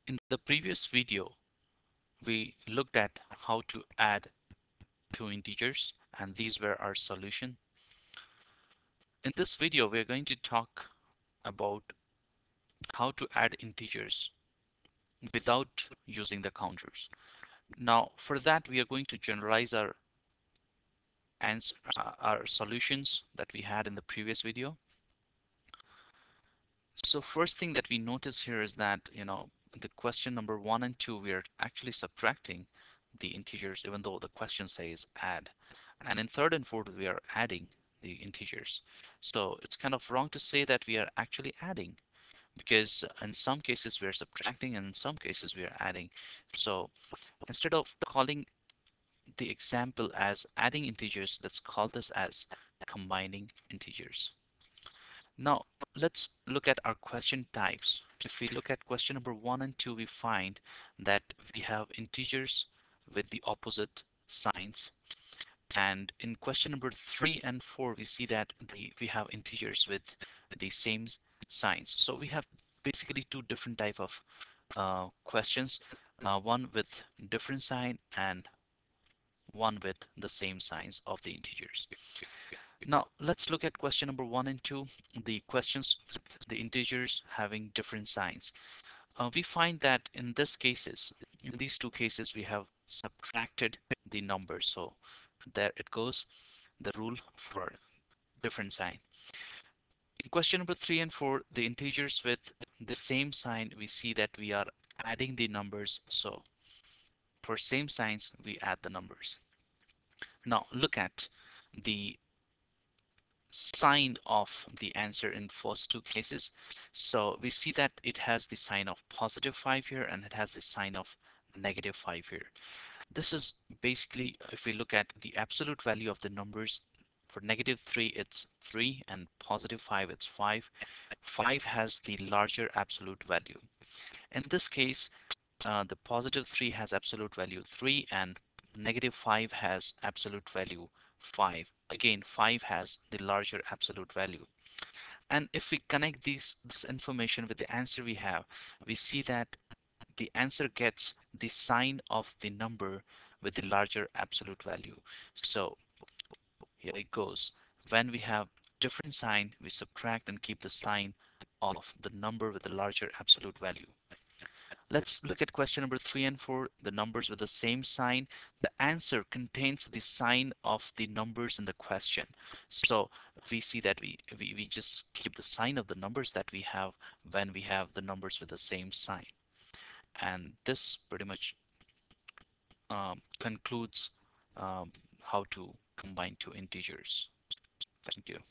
In the previous video, we looked at how to add two integers, and these were our solution. In this video, we're going to talk about how to add integers without using the counters. Now, for that, we are going to generalize our solutions that we had in the previous video. So first thing that we notice here is that, the question number 1 and 2, we are actually subtracting the integers even though the question says add. And in third and fourth, we are adding the integers. So it's kind of wrong to say that we are actually adding, because in some cases we are subtracting and in some cases we are adding. So instead of calling the example as adding integers, let's call this as combining integers. Now, let's look at our question types. If we look at question number 1 and 2, we find that we have integers with the opposite signs. And in question number 3 and 4, we see that we have integers with the same signs. So we have basically two different type of questions, one with different sign and one with the same signs of the integers. Now let's look at question number 1 and 2, the questions with the integers having different signs. We find that in these two cases, we have subtracted the numbers. So there it goes, the rule for different sign. In question number 3 and 4, the integers with the same sign, we see that we are adding the numbers. So for same signs, we add the numbers. Now look at the sign of the answer in first two cases. So we see that it has the sign of +5 here and it has the sign of -5 here. This is basically, if we look at the absolute value of the numbers, for -3 it's 3 and +5 it's 5. 5 has the larger absolute value. In this case, the +3 has absolute value 3 and -5 has absolute value 5. Again, 5 has the larger absolute value. And if we connect this information with the answer we have, we see that the answer gets the sign of the number with the larger absolute value. So here it goes. When we have different sign, we subtract and keep the sign of the number with the larger absolute value. Let's look at question number 3 and 4, the numbers with the same sign. The answer contains the sign of the numbers in the question. So we see that we just keep the sign of the numbers that we have when we have the numbers with the same sign. And this pretty much concludes how to combine two integers. Thank you.